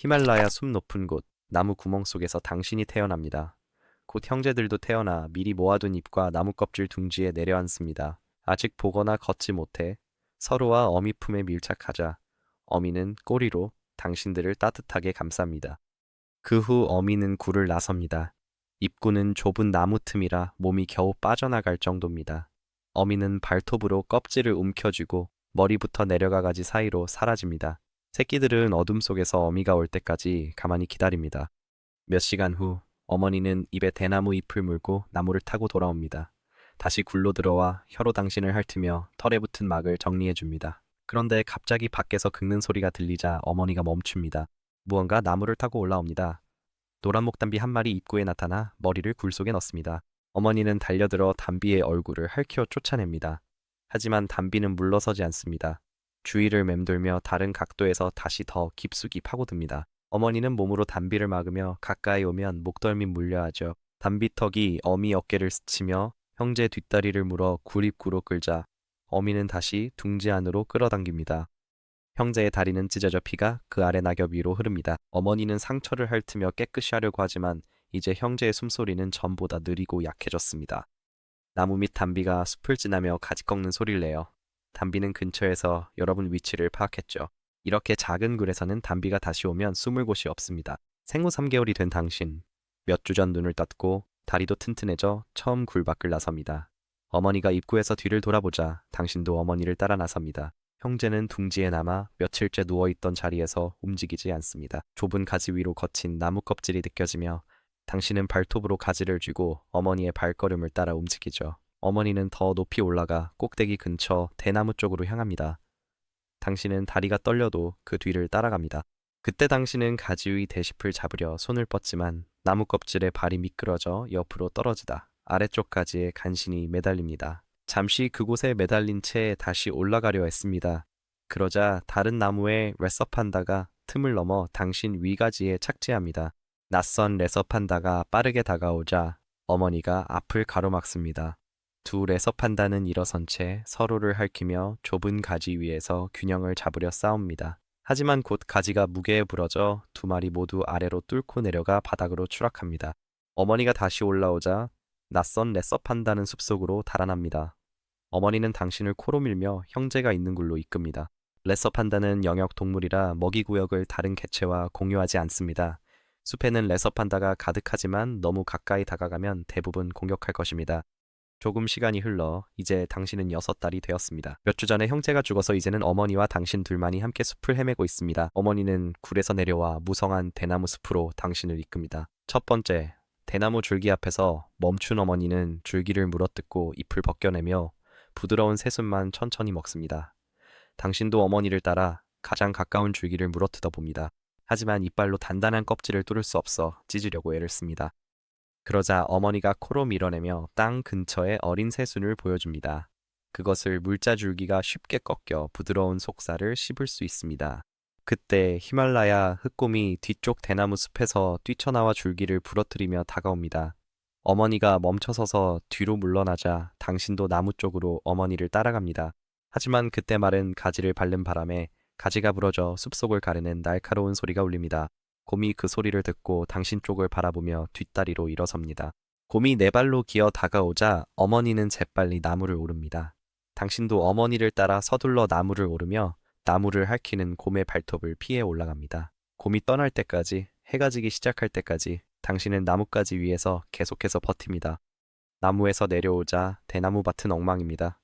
히말라야 숲 높은 곳, 나무 구멍 속에서 당신이 태어납니다. 곧 형제들도 태어나 미리 모아둔 잎과 나무 껍질 둥지에 내려앉습니다. 아직 보거나 걷지 못해 서로와 어미 품에 밀착하자 어미는 꼬리로 당신들을 따뜻하게 감쌉니다. 그 후 어미는 굴을 나섭니다. 입구는 좁은 나무 틈이라 몸이 겨우 빠져나갈 정도입니다. 어미는 발톱으로 껍질을 움켜쥐고 머리부터 내려가가지 사이로 사라집니다. 새끼들은 어둠 속에서 어미가 올 때까지 가만히 기다립니다. 몇 시간 후 어머니는 입에 대나무 잎을 물고 나무를 타고 돌아옵니다. 다시 굴로 들어와 혀로 당신을 핥으며 털에 붙은 막을 정리해 줍니다. 그런데 갑자기 밖에서 긁는 소리가 들리자 어머니가 멈춥니다. 무언가 나무를 타고 올라옵니다. 노란 목담비 한 마리 입구에 나타나 머리를 굴 속에 넣습니다. 어머니는 달려들어 담비의 얼굴을 핥혀 쫓아냅니다. 하지만 담비는 물러서지 않습니다. 주위를 맴돌며 다른 각도에서 다시 더 깊숙이 파고듭니다. 어머니는 몸으로 담비를 막으며 가까이 오면 목덜미 물려하죠. 담비턱이 어미 어깨를 스치며 형제 뒷다리를 물어 굴입구로 끌자 어미는 다시 둥지 안으로 끌어당깁니다. 형제의 다리는 찢어져 피가 그 아래 낙엽 위로 흐릅니다. 어머니는 상처를 핥으며 깨끗이 하려고 하지만 이제 형제의 숨소리는 전보다 느리고 약해졌습니다. 나무 밑 담비가 숲을 지나며 가지 꺾는 소리를 내요. 담비는 근처에서 여러분 위치를 파악했죠. 이렇게 작은 굴에서는 담비가 다시 오면 숨을 곳이 없습니다. 생후 3개월이 된 당신. 몇 주 전 눈을 떴고 다리도 튼튼해져 처음 굴 밖을 나섭니다. 어머니가 입구에서 뒤를 돌아보자 당신도 어머니를 따라 나섭니다. 형제는 둥지에 남아 며칠째 누워있던 자리에서 움직이지 않습니다. 좁은 가지 위로 거친 나무 껍질이 느껴지며 당신은 발톱으로 가지를 쥐고 어머니의 발걸음을 따라 움직이죠. 어머니는 더 높이 올라가 꼭대기 근처 대나무 쪽으로 향합니다. 당신은 다리가 떨려도 그 뒤를 따라갑니다. 그때 당신은 가지 위 대짚을 잡으려 손을 뻗지만 나무 껍질에 발이 미끄러져 옆으로 떨어지다 아래쪽 가지에 간신히 매달립니다. 잠시 그곳에 매달린 채 다시 올라가려 했습니다. 그러자 다른 나무의 레서판다가 틈을 넘어 당신 위가지에 착지합니다. 낯선 레서판다가 빠르게 다가오자 어머니가 앞을 가로막습니다. 두 레서판다는 일어선 채 서로를 핥히며 좁은 가지 위에서 균형을 잡으려 싸웁니다. 하지만 곧 가지가 무게에 부러져 두 마리 모두 아래로 뚫고 내려가 바닥으로 추락합니다. 어머니가 다시 올라오자 낯선 레서판다는 숲속으로 달아납니다. 어머니는 당신을 코로 밀며 형제가 있는 굴로 이끕니다. 레서판다는 영역 동물이라 먹이 구역을 다른 개체와 공유하지 않습니다. 숲에는 레서판다가 가득하지만 너무 가까이 다가가면 대부분 공격할 것입니다. 조금 시간이 흘러 이제 당신은 6달이 되었습니다. 몇 주 전에 형제가 죽어서 이제는 어머니와 당신 둘만이 함께 숲을 헤매고 있습니다. 어머니는 굴에서 내려와 무성한 대나무 숲으로 당신을 이끕니다. 첫 번째, 대나무 줄기 앞에서 멈춘 어머니는 줄기를 물어뜯고 잎을 벗겨내며 부드러운 새순만 천천히 먹습니다. 당신도 어머니를 따라 가장 가까운 줄기를 물어뜯어 봅니다. 하지만 이빨로 단단한 껍질을 뚫을 수 없어 찢으려고 애를 씁니다. 그러자 어머니가 코로 밀어내며 땅 근처에 어린 새순을 보여줍니다. 그것을 물자줄기가 쉽게 꺾여 부드러운 속살을 씹을 수 있습니다. 그때 히말라야 흑곰이 뒤쪽 대나무 숲에서 뛰쳐나와 줄기를 부러뜨리며 다가옵니다. 어머니가 멈춰서서 뒤로 물러나자 당신도 나무 쪽으로 어머니를 따라갑니다. 하지만 그때 마른 가지를 밟는 바람에 가지가 부러져 숲속을 가르는 날카로운 소리가 울립니다. 곰이 그 소리를 듣고 당신 쪽을 바라보며 뒷다리로 일어섭니다. 곰이 네 발로 기어 다가오자 어머니는 재빨리 나무를 오릅니다. 당신도 어머니를 따라 서둘러 나무를 오르며 나무를 핥히는 곰의 발톱을 피해 올라갑니다. 곰이 떠날 때까지, 해가 지기 시작할 때까지 당신은 나뭇가지 위에서 계속해서 버팁니다. 나무에서 내려오자 대나무 밭은 엉망입니다.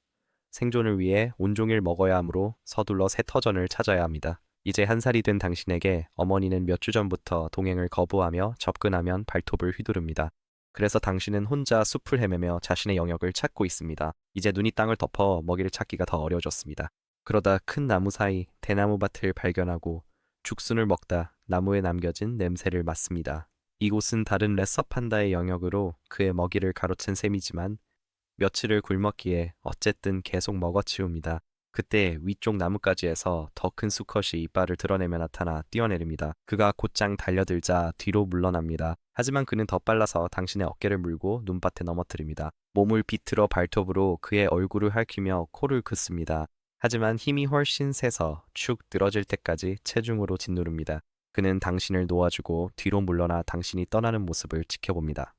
생존을 위해 온종일 먹어야 하므로 서둘러 새 터전을 찾아야 합니다. 이제 1살이 된 당신에게 어머니는 몇 주 전부터 동행을 거부하며 접근하면 발톱을 휘두릅니다. 그래서 당신은 혼자 숲을 헤매며 자신의 영역을 찾고 있습니다. 이제 눈이 땅을 덮어 먹이를 찾기가 더 어려워졌습니다. 그러다 큰 나무 사이 대나무 밭을 발견하고 죽순을 먹다 나무에 남겨진 냄새를 맡습니다. 이곳은 다른 레서판다의 영역으로 그의 먹이를 가로챈 셈이지만 며칠을 굶었기에 어쨌든 계속 먹어치웁니다. 그때 위쪽 나뭇가지에서 더 큰 수컷이 이빨을 드러내며 나타나 뛰어내립니다. 그가 곧장 달려들자 뒤로 물러납니다. 하지만 그는 더 빨라서 당신의 어깨를 물고 눈밭에 넘어뜨립니다. 몸을 비틀어 발톱으로 그의 얼굴을 핥히며 코를 긋습니다. 하지만 힘이 훨씬 세서 축 늘어질 때까지 체중으로 짓누릅니다. 그는 당신을 놓아주고 뒤로 물러나 당신이 떠나는 모습을 지켜봅니다.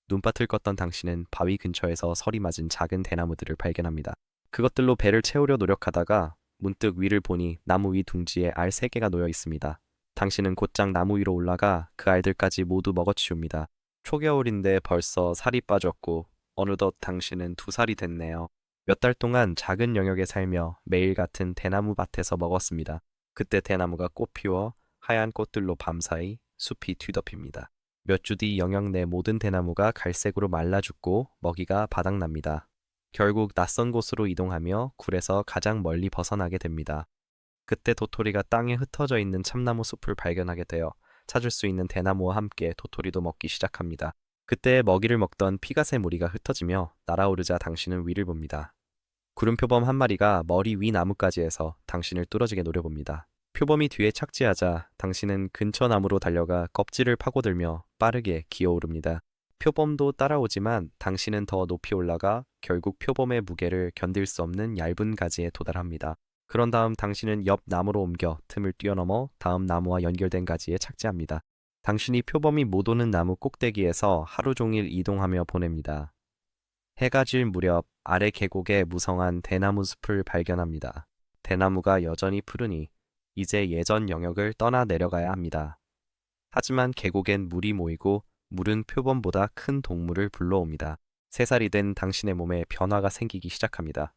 눈밭을 걷던 당신은 바위 근처에서 설이 맞은 작은 대나무들을 발견합니다. 그것들로 배를 채우려 노력하다가 문득 위를 보니 나무 위 둥지에 알 3개가 놓여 있습니다. 당신은 곧장 나무 위로 올라가 그 알들까지 모두 먹어치웁니다. 초겨울인데 벌써 살이 빠졌고 어느덧 당신은 2살이 됐네요. 몇 달 동안 작은 영역에 살며 매일 같은 대나무 밭에서 먹었습니다. 그때 대나무가 꽃피워 하얀 꽃들로 밤사이 숲이 뒤덮입니다. 몇 주 뒤 영역 내 모든 대나무가 갈색으로 말라 죽고 먹이가 바닥납니다. 결국 낯선 곳으로 이동하며 굴에서 가장 멀리 벗어나게 됩니다. 그때 도토리가 땅에 흩어져 있는 참나무 숲을 발견하게 되어 찾을 수 있는 대나무와 함께 도토리도 먹기 시작합니다. 그때 먹이를 먹던 피가새 무리가 흩어지며 날아오르자 당신은 위를 봅니다. 구름표범 한 마리가 머리 위 나뭇가지에서 당신을 뚫어지게 노려봅니다. 표범이 뒤에 착지하자 당신은 근처 나무로 달려가 껍질을 파고들며 빠르게 기어오릅니다. 표범도 따라오지만 당신은 더 높이 올라가 결국 표범의 무게를 견딜 수 없는 얇은 가지에 도달합니다. 그런 다음 당신은 옆 나무로 옮겨 틈을 뛰어넘어 다음 나무와 연결된 가지에 착지합니다. 당신이 표범이 못 오는 나무 꼭대기에서 하루 종일 이동하며 보냅니다. 해가 질 무렵 아래 계곡에 무성한 대나무 숲을 발견합니다. 대나무가 여전히 푸르니 이제 예전 영역을 떠나 내려가야 합니다. 하지만 계곡엔 물이 모이고 물은 표범보다 큰 동물을 불러옵니다. 3살이 된 당신의 몸에 변화가 생기기 시작합니다.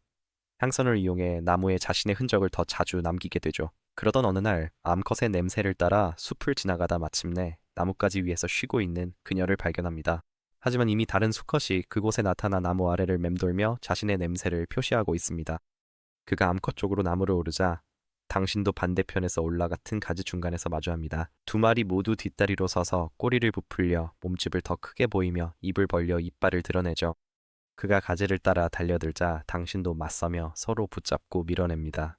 향선을 이용해 나무에 자신의 흔적을 더 자주 남기게 되죠. 그러던 어느 날 암컷의 냄새를 따라 숲을 지나가다 마침내 나뭇가지 위에서 쉬고 있는 그녀를 발견합니다. 하지만 이미 다른 수컷이 그곳에 나타나 나무 아래를 맴돌며 자신의 냄새를 표시하고 있습니다. 그가 암컷 쪽으로 나무를 오르자 당신도 반대편에서 올라 같은 가지 중간에서 마주합니다. 2마리 모두 뒷다리로 서서 꼬리를 부풀려 몸집을 더 크게 보이며 입을 벌려 이빨을 드러내죠. 그가 가지를 따라 달려들자 당신도 맞서며 서로 붙잡고 밀어냅니다.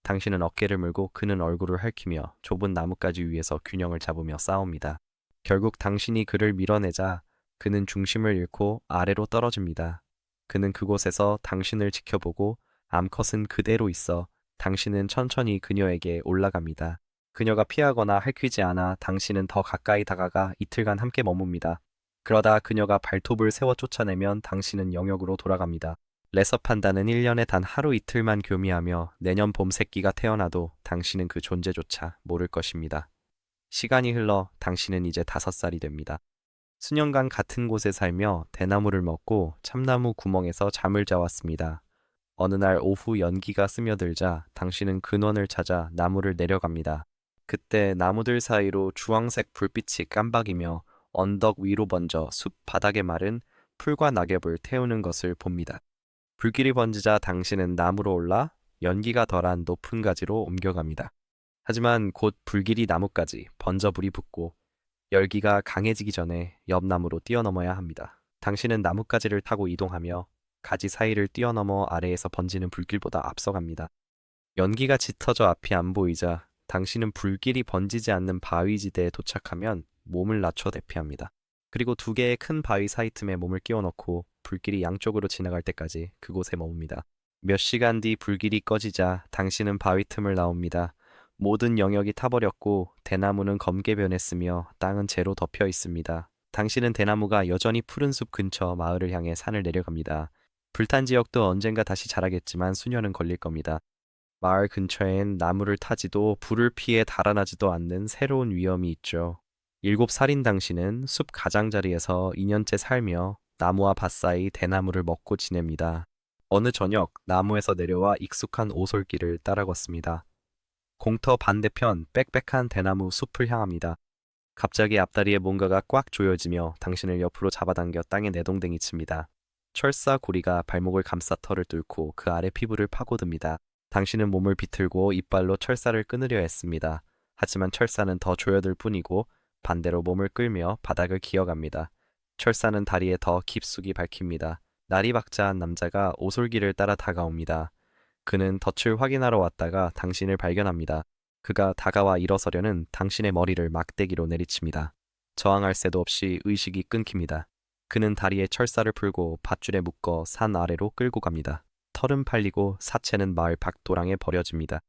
당신은 어깨를 물고 그는 얼굴을 핥히며 좁은 나뭇가지 위에서 균형을 잡으며 싸웁니다. 결국 당신이 그를 밀어내자 그는 중심을 잃고 아래로 떨어집니다. 그는 그곳에서 당신을 지켜보고 암컷은 그대로 있어 당신은 천천히 그녀에게 올라갑니다. 그녀가 피하거나 핥히지 않아 당신은 더 가까이 다가가 이틀간 함께 머뭅니다. 그러다 그녀가 발톱을 세워 쫓아내면 당신은 영역으로 돌아갑니다. 레서 판다는 1년에 단 하루 이틀만 교미하며 내년 봄 새끼가 태어나도 당신은 그 존재조차 모를 것입니다. 시간이 흘러 당신은 이제 5살이 됩니다. 수년간 같은 곳에 살며 대나무를 먹고 참나무 구멍에서 잠을 자왔습니다. 어느 날 오후 연기가 스며들자 당신은 근원을 찾아 나무를 내려갑니다. 그때 나무들 사이로 주황색 불빛이 깜박이며 언덕 위로 번져 숲 바닥에 마른 풀과 낙엽을 태우는 것을 봅니다. 불길이 번지자 당신은 나무로 올라 연기가 덜한 높은 가지로 옮겨갑니다. 하지만 곧 불길이 나무까지 번져 불이 붙고 열기가 강해지기 전에 옆 나무로 뛰어넘어야 합니다. 당신은 나뭇가지를 타고 이동하며 가지 사이를 뛰어넘어 아래에서 번지는 불길보다 앞서갑니다. 연기가 짙어져 앞이 안 보이자 당신은 불길이 번지지 않는 바위지대에 도착하면 몸을 낮춰 대피합니다. 그리고 2개의 큰 바위 사이 틈에 몸을 끼워 넣고 불길이 양쪽으로 지나갈 때까지 그곳에 머뭅니다. 몇 시간 뒤 불길이 꺼지자 당신은 바위 틈을 나옵니다. 모든 영역이 타버렸고 대나무는 검게 변했으며 땅은 재로 덮여 있습니다. 당신은 대나무가 여전히 푸른 숲 근처 마을을 향해 산을 내려갑니다. 불탄 지역도 언젠가 다시 자라겠지만 수년은 걸릴 겁니다. 마을 근처엔 나무를 타지도 불을 피해 달아나지도 않는 새로운 위험이 있죠. 7살인 당신은 숲 가장자리에서 2년째 살며 나무와 밭 사이 대나무를 먹고 지냅니다. 어느 저녁 나무에서 내려와 익숙한 오솔길을 따라 걷습니다. 공터 반대편 빽빽한 대나무 숲을 향합니다. 갑자기 앞다리에 뭔가가 꽉 조여지며 당신을 옆으로 잡아당겨 땅에 내동댕이 칩니다. 철사 고리가 발목을 감싸 털을 뚫고 그 아래 피부를 파고듭니다. 당신은 몸을 비틀고 이빨로 철사를 끊으려 했습니다. 하지만 철사는 더 조여들 뿐이고 반대로 몸을 끌며 바닥을 기어갑니다. 철사는 다리에 더 깊숙이 박힙니다. 날이 박자한 남자가 오솔길을 따라 다가옵니다. 그는 덫을 확인하러 왔다가 당신을 발견합니다. 그가 다가와 일어서려는 당신의 머리를 막대기로 내리칩니다. 저항할 새도 없이 의식이 끊깁니다. 그는 다리에 철사를 풀고 밧줄에 묶어 산 아래로 끌고 갑니다. 털은 팔리고 사체는 마을 밖도랑에 버려집니다.